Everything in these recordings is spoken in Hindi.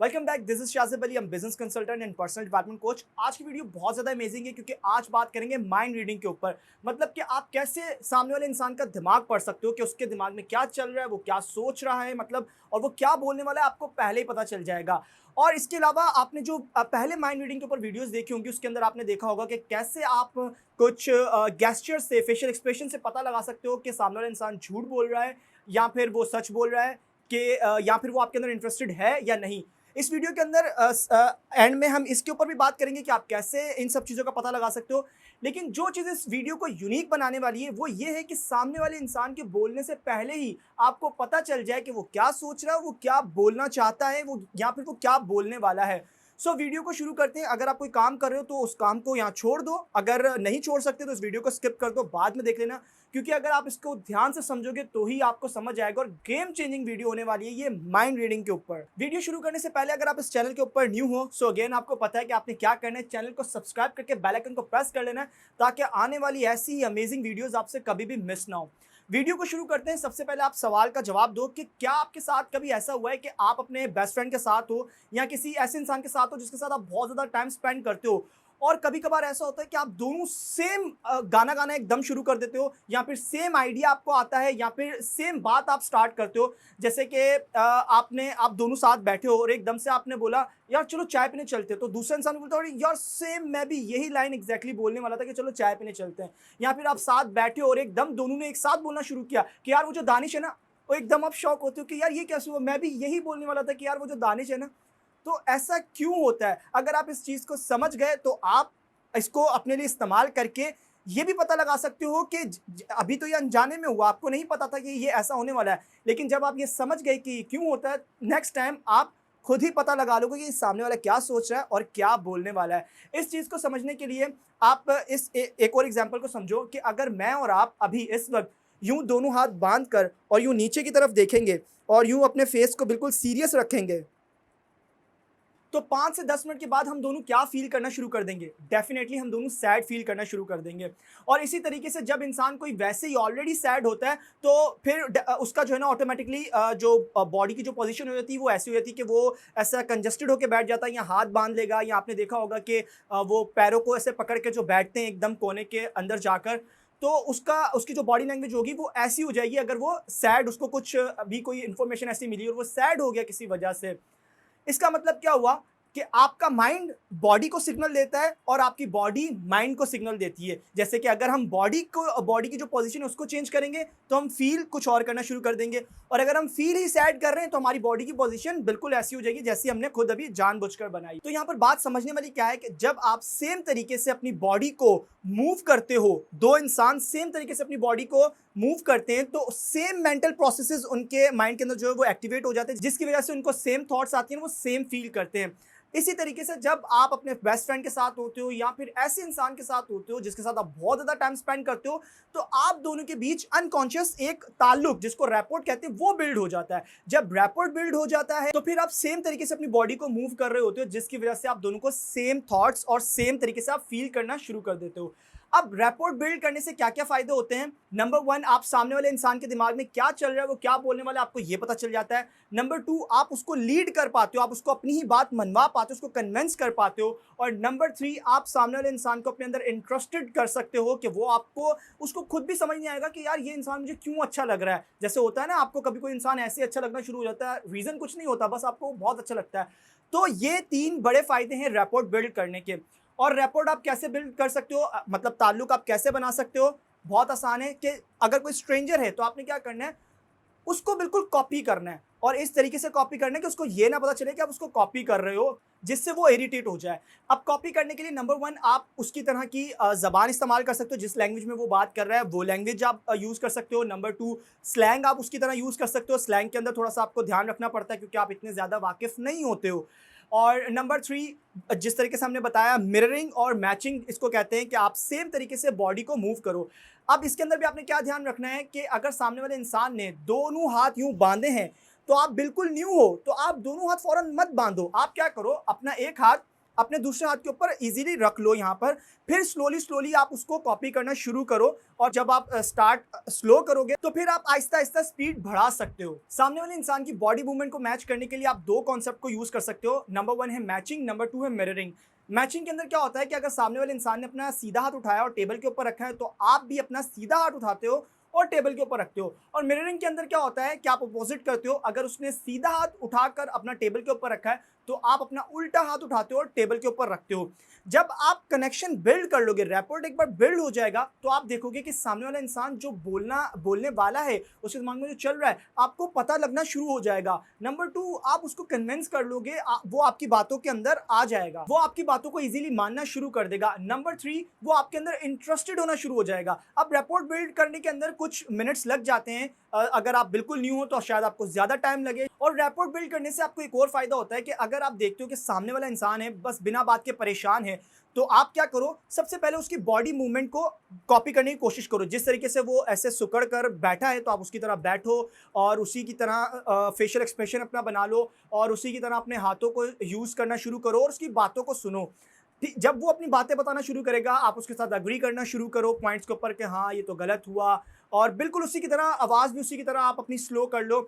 Welcome back. This is Shajib Ali, हम business consultant and personal development coach. आज की वीडियो बहुत ज़्यादा अमेजिंग है क्योंकि आज बात करेंगे माइंड रीडिंग के ऊपर। मतलब कि आप कैसे सामने वाले इंसान का दिमाग पढ़ सकते हो कि उसके दिमाग में क्या चल रहा है, वो क्या सोच रहा है, मतलब और वो क्या बोलने वाला है, आपको पहले ही पता चल जाएगा। और इसके अलावा आपने जो पहले माइंड रीडिंग के ऊपर वीडियोस देखी होंगी, उसके अंदर आपने देखा होगा कि कैसे आप कुछ गेस्चर से, फेशियल एक्सप्रेशन से पता लगा सकते हो कि सामने वाला इंसान झूठ बोल रहा है या फिर वो सच बोल रहा है, कि या फिर वो आपके अंदर इंटरेस्टेड है या नहीं। इस वीडियो के अंदर एंड में हम इसके ऊपर भी बात करेंगे कि आप कैसे इन सब चीज़ों का पता लगा सकते हो। लेकिन जो चीज़ इस वीडियो को यूनिक बनाने वाली है वो ये है कि सामने वाले इंसान के बोलने से पहले ही आपको पता चल जाए कि वो क्या सोच रहा है, वो क्या बोलना चाहता है, वो या फिर वो क्या बोलने वाला है। सो वीडियो को शुरू करते हैं। अगर आप कोई काम कर रहे हो तो उस काम को यहाँ छोड़ दो, अगर नहीं छोड़ सकते तो इस वीडियो को स्किप कर दो, बाद में देख लेना। क्योंकि अगर आप इसको ध्यान से समझोगे तो ही आपको समझ आएगा और गेम चेंजिंग वीडियो होने वाली है ये माइंड रीडिंग के ऊपर। वीडियो शुरू करने से पहले अगर आप इस चैनल के ऊपर न्यू हो, सो अगेन आपको पता है कि आपने क्या करना है। चैनल को सब्सक्राइब करके बेल आइकन को प्रेस कर लेना है ताकि आने वाली ऐसी ही अमेजिंग वीडियोस आपसे कभी भी मिस ना हो। वीडियो को शुरू करते हैं। सबसे पहले आप सवाल का जवाब दो कि क्या आपके साथ कभी ऐसा हुआ है कि आप अपने बेस्ट फ्रेंड के साथ हो या किसी ऐसे इंसान के साथ हो जिसके साथ आप बहुत ज़्यादा टाइम स्पेंड करते हो, और कभी कभार ऐसा होता है कि आप दोनों सेम गाना गाना एकदम शुरू कर देते हो, या फिर सेम आइडिया आपको आता है, या फिर सेम बात आप स्टार्ट करते हो। जैसे कि आप दोनों साथ बैठे हो और एकदम से आपने बोला यार चलो चाय पीने चलते हैं, तो दूसरा इंसान बोलता है यार सेम मैं भी यही लाइन एग्जैक्टली बोलने वाला था कि चलो चाय पीने चलते हैं। या फिर आप साथ बैठे हो और एकदम दोनों ने एक साथ बोलना शुरू किया कि यार वो जो दानिश है ना, वो एकदम आप शॉक होते हो कि यार ये कैसे हुआ, मैं भी यही बोलने वाला था कि यार वो जो दानिश है ना। तो ऐसा क्यों होता है? अगर आप इस चीज़ को समझ गए तो आप इसको अपने लिए इस्तेमाल करके ये भी पता लगा सकते हो कि अभी तो ये अनजाने में हुआ, आपको नहीं पता था कि ये ऐसा होने वाला है। लेकिन जब आप ये समझ गए कि क्यों होता है, नेक्स्ट टाइम आप खुद ही पता लगा लोगे कि सामने वाला क्या सोच रहा है और क्या बोलने वाला है। इस चीज़ को समझने के लिए आप एक और एग्जाम्पल को समझो कि अगर मैं और आप अभी इस वक्त यूं दोनों हाथ बांध कर और यूं नीचे की तरफ देखेंगे और यूं अपने फेस को बिल्कुल सीरियस रखेंगे, तो 5 से 10 मिनट के बाद हम दोनों क्या फ़ील करना शुरू कर देंगे? डेफ़िनेटली हम दोनों सैड फ़ील करना शुरू कर देंगे। और इसी तरीके से जब इंसान कोई वैसे ही ऑलरेडी सैड होता है, तो फिर उसका जो है ना ऑटोमैटिकली जो बॉडी की जो पोज़ीशन हो जाती है वो ऐसी हो जाती है कि वो ऐसा कंजस्टेड होके बैठ जाता है, या हाथ बाँध लेगा, या आपने देखा होगा कि वो पैरों को ऐसे पकड़ के जो बैठते हैं एकदम कोने के अंदर जाकर, तो उसकी जो बॉडी लैंग्वेज होगी वो ऐसी हो जाएगी। अगर वो सैड, उसको कुछ अभी कोई इन्फॉर्मेशन ऐसी मिली और वो सैड हो गया किसी वजह से, इसका मतलब क्या हुआ कि आपका माइंड बॉडी को सिग्नल देता है और आपकी बॉडी माइंड को सिग्नल देती है। जैसे कि अगर हम बॉडी की जो पोजीशन है उसको चेंज करेंगे तो हम फील कुछ और करना शुरू कर देंगे, और अगर हम फील ही सैड कर रहे हैं तो हमारी बॉडी की पोजीशन बिल्कुल ऐसी हो जाएगी जैसी हमने खुद अभी जानबूझकर बनाई। तो यहाँ पर बात समझने वाली क्या है कि जब आप सेम तरीके से अपनी बॉडी को मूव करते हो, दो इंसान सेम तरीके से अपनी बॉडी को मूव करते हैं, तो सेम मेंटल प्रोसेसेस उनके माइंड के अंदर जो है वो एक्टिवेट हो जाते हैं, जिसकी वजह से उनको सेम थॉट्स आती हैं, वो सेम फील करते हैं। इसी तरीके से जब आप अपने बेस्ट फ्रेंड के साथ होते हो या फिर ऐसे इंसान के साथ होते हो जिसके साथ आप बहुत ज़्यादा टाइम स्पेंड करते हो, तो आप दोनों के बीच अनकॉन्शियस एक ताल्लुक, जिसको रैपोर्ट कहते हैं, वो बिल्ड हो जाता है। जब रैपोर्ट बिल्ड हो जाता है तो फिर आप सेम तरीके से अपनी बॉडी को मूव कर रहे होते हो, जिसकी वजह से आप दोनों को सेम थॉट्स और सेम तरीके से आप फील करना शुरू कर देते हो। अब रैपोर्ट बिल्ड करने से क्या क्या फायदे होते हैं? नंबर 1, आप सामने वाले इंसान के दिमाग में क्या चल रहा है, वो क्या बोलने वाला है, आपको ये पता चल जाता है। नंबर 2, आप उसको लीड कर पाते हो, आप उसको अपनी ही बात मनवा पाते हो, उसको कन्विंस कर पाते हो। और नंबर 3, आप सामने वाले इंसान को अपने अंदर इंटरेस्टेड कर सकते हो कि वो आपको, उसको खुद भी समझ नहीं आएगा कि यार ये इंसान मुझे क्यों अच्छा लग रहा है। जैसे होता है ना, आपको कभी कोई इंसान ऐसे अच्छा लगना शुरू हो जाता है, रीज़न कुछ नहीं होता, बस आपको बहुत अच्छा लगता है। तो ये 3 बड़े फायदे हैं रैपोर्ट बिल्ड करने के। और रैपोर्ट आप कैसे बिल्ड कर सकते हो, मतलब ताल्लुक आप कैसे बना सकते हो? बहुत आसान है कि अगर कोई स्ट्रेंजर है तो आपने क्या करना है, उसको बिल्कुल कॉपी करना है, और इस तरीके से कॉपी करना है कि उसको ये ना पता चले कि आप उसको कॉपी कर रहे हो, जिससे वो इरिटेट हो जाए। अब कॉपी करने के लिए नंबर 1, आप उसकी तरह की ज़बान इस्तेमाल कर सकते हो, जिस लैंग्वेज में वो बात कर रहा है वो लैंग्वेज आप यूज़ कर सकते हो। नंबर 2, स्लैंग आप उसकी तरह यूज़ कर सकते हो। स्लैंग के अंदर थोड़ा-सा आपको ध्यान रखना पड़ता है क्योंकि आप इतने ज़्यादा वाकिफ़ नहीं होते हो। और नंबर 3, जिस तरीके से हमने बताया, मिररिंग और मैचिंग इसको कहते हैं कि आप सेम तरीके से बॉडी को मूव करो। अब इसके अंदर भी आपने क्या ध्यान रखना है कि अगर सामने वाले इंसान ने दोनों हाथ यूं बांधे हैं, तो आप बिल्कुल न्यू हो तो आप दोनों हाथ फौरन मत बांधो। आप क्या करो, अपना एक हाथ अपने दूसरे हाथ के ऊपर इजीली रख लो यहाँ पर। फिर स्लोली स्लोली आप उसको कॉपी करना शुरू करो, और जब आप स्टार्ट स्लो करोगे तो फिर आप आहिस्ता आहिस्ता स्पीड बढ़ा सकते हो। सामने वाले इंसान की बॉडी मूवमेंट को मैच करने के लिए आप दो कॉन्सेप्ट को यूज कर सकते हो। नंबर 1 है मैचिंग, नंबर 2 है मिररिंग। मैचिंग के अंदर क्या होता है कि अगर सामने वाले इंसान ने अपना सीधा हाथ उठाया और टेबल के ऊपर रखा है, तो आप भी अपना सीधा हाथ उठाते हो और टेबल के ऊपर रखते हो। और मिररिंग के अंदर क्या होता है कि आप अपोजिट करते हो। अगर उसने सीधा हाथ उठाकर अपना टेबल के ऊपर रखा है, तो आप अपना उल्टा हाथ उठाते हो और टेबल के ऊपर रखते हो। जब आप कनेक्शन बिल्ड कर लोगे, रैपोर्ट एक बार बिल्ड हो जाएगा, तो आप देखोगे कि सामने वाला इंसान जो बोलने वाला है, उसके दिमाग में जो चल रहा है, आपको पता लगना शुरू हो जाएगा। नंबर 2, आप उसको कन्विंस कर लोगे, वो आपकी बातों के अंदर आ जाएगा, वो आपकी बातों को इजीली मानना शुरू कर देगा। नंबर 3, वो आपके अंदर इंटरेस्टेड होना शुरू हो जाएगा। अब रैपोर्ट बिल्ड करने के अंदर कुछ मिनट्स लग जाते हैं, अगर आप बिल्कुल न्यू हो तो शायद आपको ज्यादा टाइम लगे। और रैपोर्ट बिल्ड करने से आपको एक और फायदा होता है कि अगर आप देखते हो कि सामने वाला इंसान है बस बिना बात के परेशान है, तो आप क्या करो, सबसे पहले उसकी बॉडी मूवमेंट को कॉपी करने की कोशिश करो। जिस तरीके से वो ऐसे सुकड़ कर बैठा है, तो आप उसकी तरह बैठो और उसी की तरह फेशियल एक्सप्रेशन अपना बना लो, और उसी की तरह अपने हाथों को यूज करना शुरू करो और उसकी बातों को सुनो। जब वो अपनी बातें बताना शुरू करेगा, आप उसके साथ अग्री करना शुरू करो पॉइंट्स के ऊपर कि हाँ ये तो गलत हुआ, और बिल्कुल उसी की तरह आवाज़ भी उसी की तरह आप अपनी स्लो कर लो।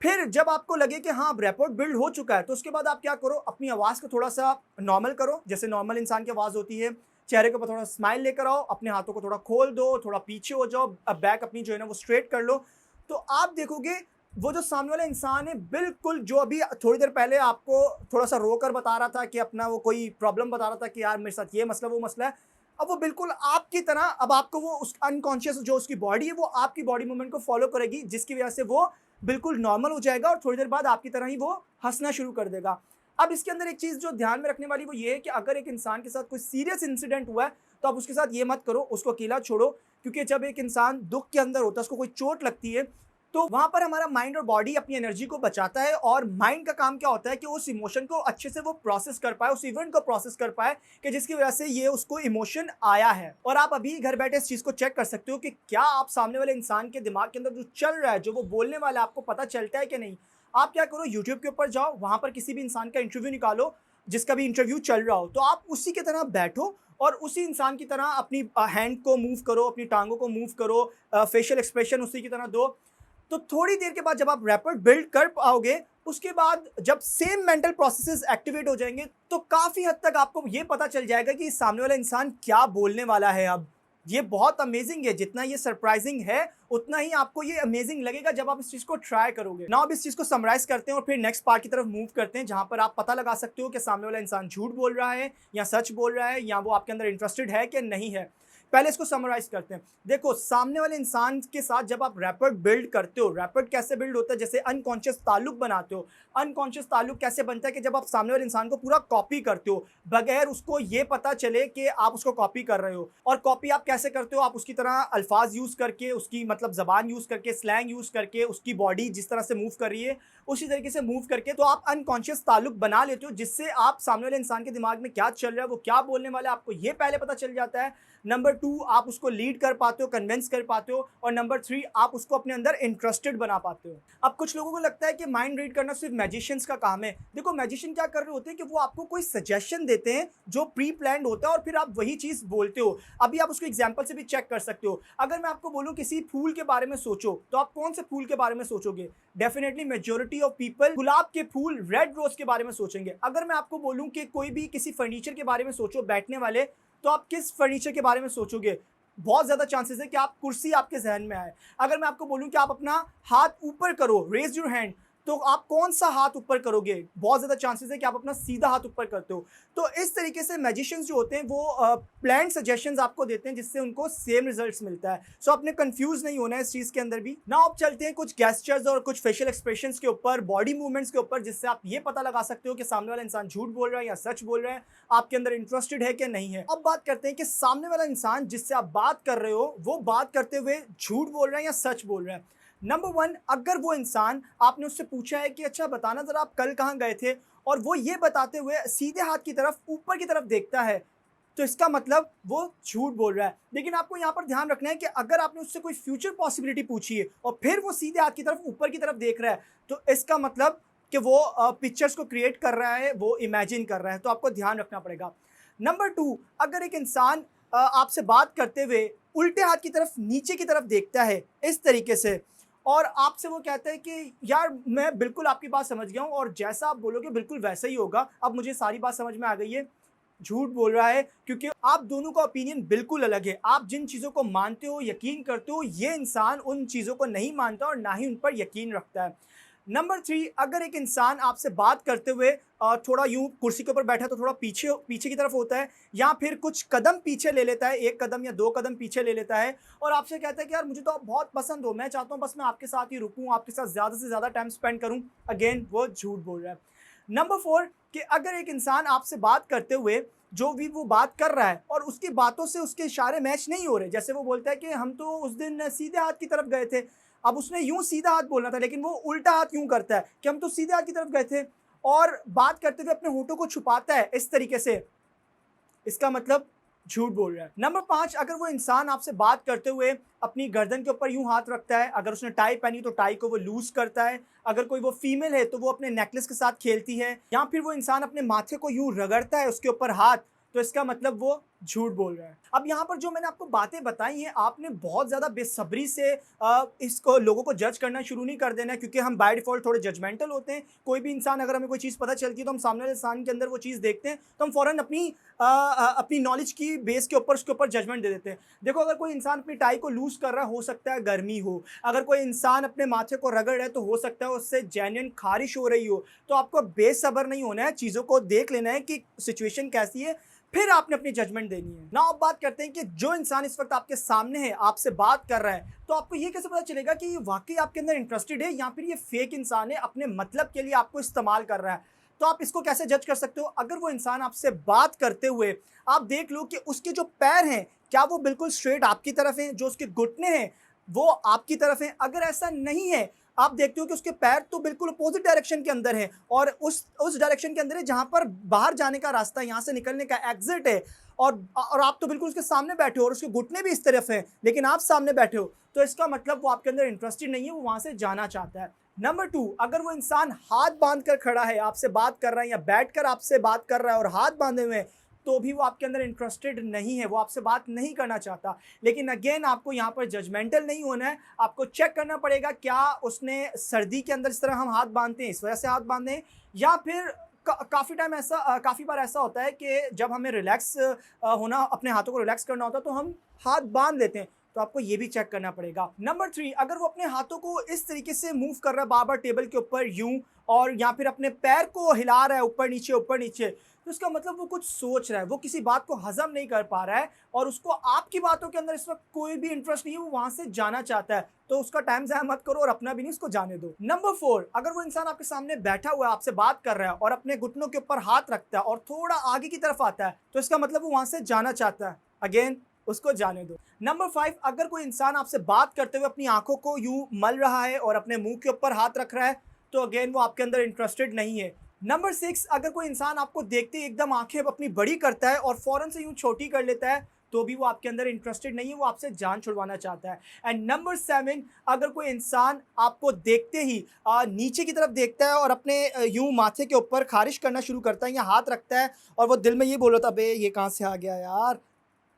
फिर जब आपको लगे कि हाँ अब रैपोर्ट बिल्ड हो चुका है, तो उसके बाद आप क्या करो, अपनी आवाज़ को थोड़ा सा नॉर्मल करो, जैसे नॉर्मल इंसान की आवाज़ होती है। चेहरे के ऊपर थोड़ा स्माइल लेकर आओ, अपने हाथों को थोड़ा खोल दो, थोड़ा पीछे हो जाओ, अब बैक अपनी जो है ना वो स्ट्रेट कर लो। तो आप देखोगे वो जो सामने वाला इंसान है, बिल्कुल जो अभी थोड़ी देर पहले आपको थोड़ा सा रोकर बता रहा था कि अपना वो कोई प्रॉब्लम बता रहा था कि यार मेरे साथ ये मसला वो मसला है, अब वो बिल्कुल आपकी तरह, अब आपको वो उस अनकॉन्शियस जो उसकी बॉडी है वो आपकी बॉडी मूवमेंट को फॉलो करेगी, जिसकी वजह से वो बिल्कुल नॉर्मल हो जाएगा और थोड़ी देर बाद आपकी तरह ही वो हंसना शुरू कर देगा। अब इसके अंदर एक चीज़ जो ध्यान में रखने वाली वो ये है कि अगर एक इंसान के साथ कोई सीरियस इंसिडेंट हुआ है, तो आप उसके साथ ये मत करो, उसको अकेला छोड़ो। क्योंकि जब एक इंसान दुख के अंदर होता है, उसको कोई चोट लगती है, तो वहाँ पर हमारा माइंड और बॉडी अपनी एनर्जी को बचाता है, और माइंड का काम क्या होता है कि उस इमोशन को अच्छे से वो प्रोसेस कर पाए, उस इवेंट को प्रोसेस कर पाए कि जिसकी वजह से ये उसको इमोशन आया है। और आप अभी घर बैठे इस चीज़ को चेक कर सकते हो कि क्या आप सामने वाले इंसान के दिमाग के अंदर जो चल रहा है, जो वो बोलने वाला है, आपको पता चलता है कि नहीं। आप क्या करो, यूट्यूब के ऊपर जाओ, वहाँ पर किसी भी इंसान का इंटरव्यू निकालो, जिसका भी इंटरव्यू चल रहा हो, तो आप उसी की तरह बैठो और उसी इंसान की तरह अपनी हैंड को मूव करो, अपनी टांगों को मूव करो, फेशियल एक्सप्रेशन उसी की तरह दो। तो थोड़ी देर के बाद जब आप रैपिड बिल्ड कर पाओगे, उसके बाद जब सेम मेंटल प्रोसेसेस एक्टिवेट हो जाएंगे, तो काफ़ी हद तक आपको ये पता चल जाएगा कि सामने वाला इंसान क्या बोलने वाला है। अब ये बहुत अमेजिंग है, जितना ये सरप्राइजिंग है उतना ही आपको ये अमेजिंग लगेगा जब आप इस चीज़ को ट्राई करोगे। नाउ अब इस चीज़ को समराइज करते हैं और फिर नेक्स्ट पार्ट की तरफ मूव करते हैं, जहां पर आप पता लगा सकते हो कि सामने वाला इंसान झूठ बोल रहा है या सच बोल रहा है, या वो आपके अंदर इंटरेस्टेड है कि नहीं है। पहले इसको समराइज करते हैं। देखो, सामने वाले इंसान के साथ जब आप रैपिड बिल्ड करते हो, रैपिड कैसे बिल्ड होता है, जैसे अनकॉन्शियस ताल्लुक बनाते हो। अनकॉन्शियस ताल्लुक कैसे बनता है कि जब आप सामने वाले इंसान को पूरा कॉपी करते हो, बगैर उसको ये पता चले कि आप उसको कॉपी कर रहे हो। और कॉपी आप कैसे करते हो, आप उसकी तरह अल्फाज यूज करके, उसकी मतलब जबान यूज करके, स्लैंग यूज करके, उसकी बॉडी जिस तरह से मूव कर रही है उसी तरीके से मूव करके, तो आप अनकॉन्शियस ताल्लुक बना लेते हो, जिससे आप सामने वाले इंसान के दिमाग में क्या चल रहा है, वो क्या बोलने वाला है, आपको ये पहले पता चल जाता है। नंबर 2, आप उसको लीड कर पाते हो, कन्विंस कर पाते हो। और नंबर 3, आप उसको अपने अंदर इंटरेस्टेड बना पाते हो। अब कुछ लोगों को लगता है कि माइंड रीड करना सिर्फ मैजिशियंस का काम है। देखो, मैजिशियन क्या कर रहे होते हैं कि वो आपको कोई सजेशन देते हैं जो प्री प्लान्ड होता है, और फिर आप वही चीज़ बोलते हो। अभी आप उसको एग्जाम्पल से भी चेक कर सकते हो। अगर मैं आपको बोलूँ किसी फूल के बारे में सोचो, तो आप कौन से फूल के बारे में सोचोगे? डेफिनेटली मेजोरिटी ऑफ पीपल गुलाब के फूल, रेड रोज के बारे में सोचेंगे। अगर मैं आपको बोलूँ कि कोई भी किसी फर्नीचर के बारे में सोचो, बैठने वाले, तो आप किस फर्नीचर के बारे में सोचोगे? बहुत ज़्यादा चांसेस है कि आप कुर्सी आपके जहन में आए। अगर मैं आपको बोलूं कि आप अपना हाथ ऊपर करो, रेज योर हैंड, तो आप कौन सा हाथ ऊपर करोगे? बहुत ज़्यादा चांसेस है कि आप अपना सीधा हाथ ऊपर करते हो। तो इस तरीके से मैजिशियंस जो होते हैं वो प्लान सजेशंस आपको देते हैं, जिससे उनको सेम रिजल्ट्स मिलता है। सो आपने कंफ्यूज नहीं होना है इस चीज़ के अंदर भी ना। आप चलते हैं कुछ गेस्चर्स और कुछ फेशियल एक्सप्रेशंस के ऊपर, बॉडी मूवमेंट्स के ऊपर, जिससे आप ये पता लगा सकते हो कि सामने वाला इंसान झूठ बोल रहा है या सच बोल रहा है, आपके अंदर इंटरेस्टेड है कि नहीं है। अब बात करते हैं कि सामने वाला इंसान जिससे आप बात कर रहे हो, वो बात करते हुए झूठ बोल रहा है या सच बोल रहा है। नंबर 1, अगर वो इंसान, आपने उससे पूछा है कि अच्छा बताना ज़रा आप कल कहाँ गए थे, और वो ये बताते हुए सीधे हाथ की तरफ, ऊपर की तरफ देखता है, तो इसका मतलब वो झूठ बोल रहा है। लेकिन आपको यहाँ पर ध्यान रखना है कि अगर आपने उससे कोई फ्यूचर पॉसिबिलिटी पूछी है और फिर वो सीधे हाथ की तरफ, ऊपर की तरफ देख रहा है, तो इसका मतलब कि वो पिक्चर्स को क्रिएट कर रहा है, वो इमेजिन कर रहा है, तो आपको ध्यान रखना पड़ेगा। नंबर 2, अगर एक इंसान आपसे बात करते हुए उल्टे हाथ की तरफ, नीचे की तरफ देखता है इस तरीके से, और आपसे वो कहता है कि यार मैं बिल्कुल आपकी बात समझ गया हूँ और जैसा आप बोलोगे बिल्कुल वैसा ही होगा, अब मुझे सारी बात समझ में आ गई है, झूठ बोल रहा है, क्योंकि आप दोनों का ओपिनियन बिल्कुल अलग है। आप जिन चीज़ों को मानते हो, यकीन करते हो, ये इंसान उन चीज़ों को नहीं मानता और ना ही उन पर यकीन रखता है। नंबर 3, अगर एक इंसान आपसे बात करते हुए थोड़ा यूँ कुर्सी के ऊपर बैठा है तो थोड़ा पीछे पीछे की तरफ होता है, या फिर कुछ कदम पीछे ले लेता है, 1 कदम या 2 कदम पीछे ले लेता है और आपसे कहता है कि यार मुझे तो आप बहुत पसंद हो, मैं चाहता हूँ बस मैं आपके साथ ही रुकूँ, आपके साथ ज़्यादा से ज़्यादा टाइम स्पेंड करूँ, अगेन वो झूठ बोल रहा है। नंबर 4, कि अगर एक इंसान आपसे बात करते हुए जो भी वो बात कर रहा है और उसकी बातों से उसके इशारे मैच नहीं हो रहे, जैसे वो बोलता है कि हम तो उस दिन सीधे हाथ की तरफ गए थे, अब उसने यूं सीधा हाथ बोलना था लेकिन वो उल्टा हाथ यूं करता है कि हम तो सीधे हाथ की तरफ गए थे, और बात करते हुए अपने होठों को छुपाता है इस तरीके से, इसका मतलब झूठ बोल रहा है। नंबर 5, अगर वो इंसान आपसे बात करते हुए अपनी गर्दन के ऊपर यूं हाथ रखता है, अगर उसने टाई पहनी तो टाई को वो लूज करता है, अगर कोई वो फीमेल है तो वो अपने नेकलेस के साथ खेलती है, या फिर वो इंसान अपने माथे को यूं रगड़ता है उसके ऊपर हाथ, तो इसका मतलब वो झूठ बोल रहा है। अब यहाँ पर जो मैंने आपको बातें बताई हैं, आपने बहुत ज़्यादा बेसब्री से इसको लोगों को जज करना शुरू नहीं कर देना है, क्योंकि हम बाय डिफ़ॉल्ट थोड़े जजमेंटल होते हैं। कोई भी इंसान, अगर हमें कोई चीज़ पता चलती है तो हम सामने वाले इंसान के अंदर वो चीज़ देखते हैं, तो हम फ़ौरन अपनी नॉलेज की बेस के ऊपर उसके ऊपर जजमेंट दे देते हैं। देखो, अगर कोई इंसान अपनी टाई को लूज़ कर रहा है, हो सकता है गर्मी हो, अगर कोई इंसान अपने माथे को रगड़ रहा है तो हो सकता है उससे जेन्युइन ख़ारिश हो रही हो। तो आपको बेसब्र नहीं होना है, चीज़ों को देख लेना है कि सिचुएशन कैसी है, फिर आपने अपनी जजमेंट देनी है ना। अब बात करते हैं कि जो इंसान इस वक्त आपके सामने है, आपसे बात कर रहा है, तो आपको ये कैसे पता चलेगा कि ये वाकई आपके अंदर इंटरेस्टेड है या फिर ये फेक इंसान है, अपने मतलब के लिए आपको इस्तेमाल कर रहा है। तो आप इसको कैसे जज कर सकते हो? अगर वो इंसान आपसे बात करते हुए आप देख लो कि उसके जो पैर हैं, क्या वो बिल्कुल स्ट्रेट आपकी तरफ हैं, जो उसके घुटने हैं वो आपकी तरफ हैं। अगर ऐसा नहीं है, आप देखते हो कि उसके पैर तो बिल्कुल अपोजिट डायरेक्शन के अंदर है और उस डायरेक्शन के अंदर है जहां पर बाहर जाने का रास्ता, यहां से निकलने का एग्जिट है, और आप तो बिल्कुल उसके सामने बैठे हो और उसके घुटने भी इस तरफ हैं, लेकिन आप सामने बैठे हो, तो इसका मतलब वो आपके अंदर इंटरेस्टेड नहीं है, वो वहां से जाना चाहता है। नंबर 2, अगर वो इंसान हाथ बांध कर खड़ा है, आपसे बात कर रहा है, या बैठकर आपसे बात कर रहा है और हाथ बांधे हुए हैं, तो भी वो आपके अंदर इंटरेस्टेड नहीं है, वो आपसे बात नहीं करना चाहता। लेकिन अगेन आपको यहाँ पर जजमेंटल नहीं होना है, आपको चेक करना पड़ेगा क्या उसने सर्दी के अंदर इस तरह हम हाथ बांधते हैं इस वजह से हाथ बांधे हैं, या फिर काफ़ी बार ऐसा होता है कि जब हमें रिलैक्स होना, अपने हाथों को रिलैक्स करना होता है तो हम हाथ बांध लेते हैं, तो आपको ये भी चेक करना पड़ेगा। नंबर 3, अगर वो अपने हाथों को इस तरीके से मूव कर रहा है बार बार टेबल के ऊपर यूं, और या फिर अपने पैर को हिला रहा है ऊपर नीचे, तो इसका मतलब वो कुछ सोच रहा है, वो किसी बात को हजम नहीं कर पा रहा है और उसको आपकी बातों के अंदर इस वक्त कोई भी इंटरेस्ट नहीं है, वो वहां से जाना चाहता है, तो उसका टाइम ज़ाया मत करो और अपना भी नहीं, उसको जाने दो। नंबर 4, अगर वो इंसान आपके सामने बैठा हुआ है, आपसे बात कर रहा है और अपने घुटनों के ऊपर हाथ रखता है और थोड़ा आगे की तरफ आता है, तो इसका मतलब वो वहां से जाना चाहता है, अगेन उसको जाने दो। नंबर 5, अगर कोई इंसान आपसे बात करते हुए अपनी आंखों को यूं मल रहा है और अपने मुंह के ऊपर हाथ रख रहा है, तो अगेन वो आपके अंदर इंटरेस्टेड नहीं है। नंबर 6, अगर कोई इंसान आपको देखते ही एकदम आंखें अपनी बड़ी करता है और फौरन से यूं छोटी कर लेता है, तो भी वो आपके अंदर इंटरेस्टेड नहीं है, वो आपसे जान छुड़वाना चाहता है। एंड नंबर 7, अगर कोई इंसान आपको देखते ही नीचे की तरफ देखता है और अपने यूं माथे के ऊपर खारिश करना शुरू करता है या हाथ रखता है और वो दिल में ये बोल रहा था, अबे ये कहाँ से आ गया यार,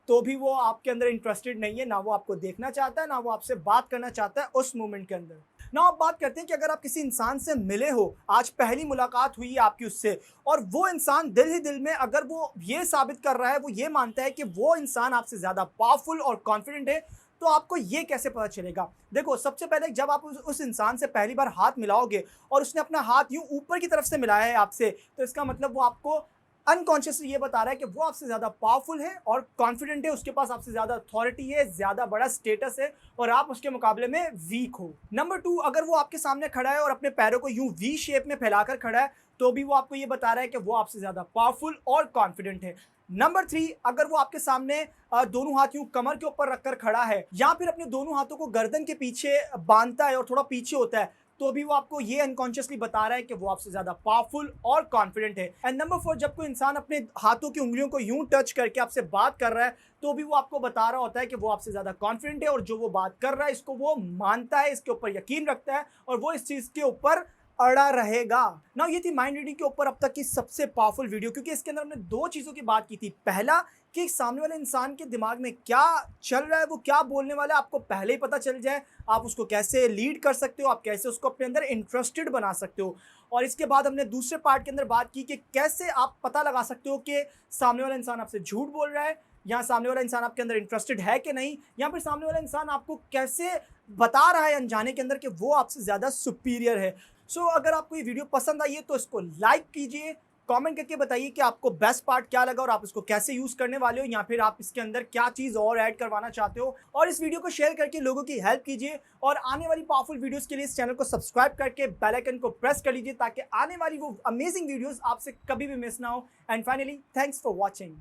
तो भी वो आपके अंदर इंटरेस्टेड नहीं है, ना वो आपको देखना चाहता है, ना वो आपसे बात करना चाहता है उस मोमेंट के अंदर। ना आप बात करते हैं कि अगर आप किसी इंसान से मिले हो, आज पहली मुलाकात हुई है आपकी उससे, और वो इंसान दिल ही दिल में अगर वो ये साबित कर रहा है, वो ये मानता है कि वो इंसान आपसे ज़्यादा पावरफुल और कॉन्फिडेंट है, तो आपको ये कैसे पता चलेगा? देखो, सबसे पहले जब आप उस इंसान से पहली बार हाथ मिलाओगे और उसने अपना हाथ यूं ऊपर की तरफ से मिलाया है आपसे, तो इसका मतलब वो आपको अनकॉन्शियसली ये बता रहा है कि वो आपसे ज़्यादा पावरफुल है और कॉन्फिडेंट है, उसके पास आपसे ज़्यादा अथॉरिटी है, ज़्यादा बड़ा स्टेटस है और आप उसके मुकाबले में वीक हो। नंबर 2, अगर वो आपके सामने खड़ा है और अपने पैरों को यूं वी शेप में फैलाकर खड़ा है, तो भी वो आपको ये बता रहा है कि वो आपसे ज़्यादा पावरफुल और कॉन्फिडेंट है। नंबर 3, अगर वो आपके सामने दोनों हाथ यूं कमर के ऊपर रखकर खड़ा है या फिर अपने दोनों हाथों को गर्दन के पीछे बांधता है और थोड़ा पीछे होता है, तो भी वो आपको ये अनकॉन्शियसली बता रहा है कि वो आपसे ज्यादा पावरफुल और कॉन्फिडेंट है। एंड नंबर 4, जब कोई इंसान अपने हाथों की उंगलियों को यूं टच करके आपसे बात कर रहा है, तो भी वो आपको बता रहा होता है कि वो आपसे ज्यादा कॉन्फिडेंट है और जो वो बात कर रहा है इसको वो मानता है, इसके ऊपर यकीन रखता है और वो इस चीज के ऊपर अड़ा रहेगा। ना ये थी माइंड रीडिंग के ऊपर अब तक की सबसे पावरफुल वीडियो, क्योंकि इसके अंदर हमने दो चीज़ों की बात की थी। पहला कि सामने वाले इंसान के दिमाग में क्या चल रहा है, वो क्या बोलने वाला है, आपको पहले ही पता चल जाए, आप उसको कैसे लीड कर सकते हो, आप कैसे उसको अपने अंदर इंटरेस्टेड बना सकते हो। और इसके बाद हमने दूसरे पार्ट के अंदर बात की कि कैसे आप पता लगा सकते हो कि सामने वाला इंसान आपसे झूठ बोल रहा है, या सामने वाला इंसान आपके अंदर इंटरेस्टेड है कि नहीं, या फिर सामने वाला इंसान आपको कैसे बता रहा है अनजाने के अंदर कि वो आपसे ज़्यादा सुपीरियर है। सो अगर आपको ये वीडियो पसंद आई है तो इसको लाइक कीजिए, कमेंट करके बताइए कि आपको बेस्ट पार्ट क्या लगा और आप इसको कैसे यूज़ करने वाले हो, या फिर आप इसके अंदर क्या चीज़ और ऐड करवाना चाहते हो। और इस वीडियो को शेयर करके लोगों की हेल्प कीजिए, और आने वाली पावरफुल वीडियोस के लिए इस चैनल को सब्सक्राइब करके बेल आइकन को प्रेस कर लीजिए, ताकि आने वाली वो अमेजिंग वीडियोस आपसे कभी भी मिस ना हो। And finally, thanks for watching.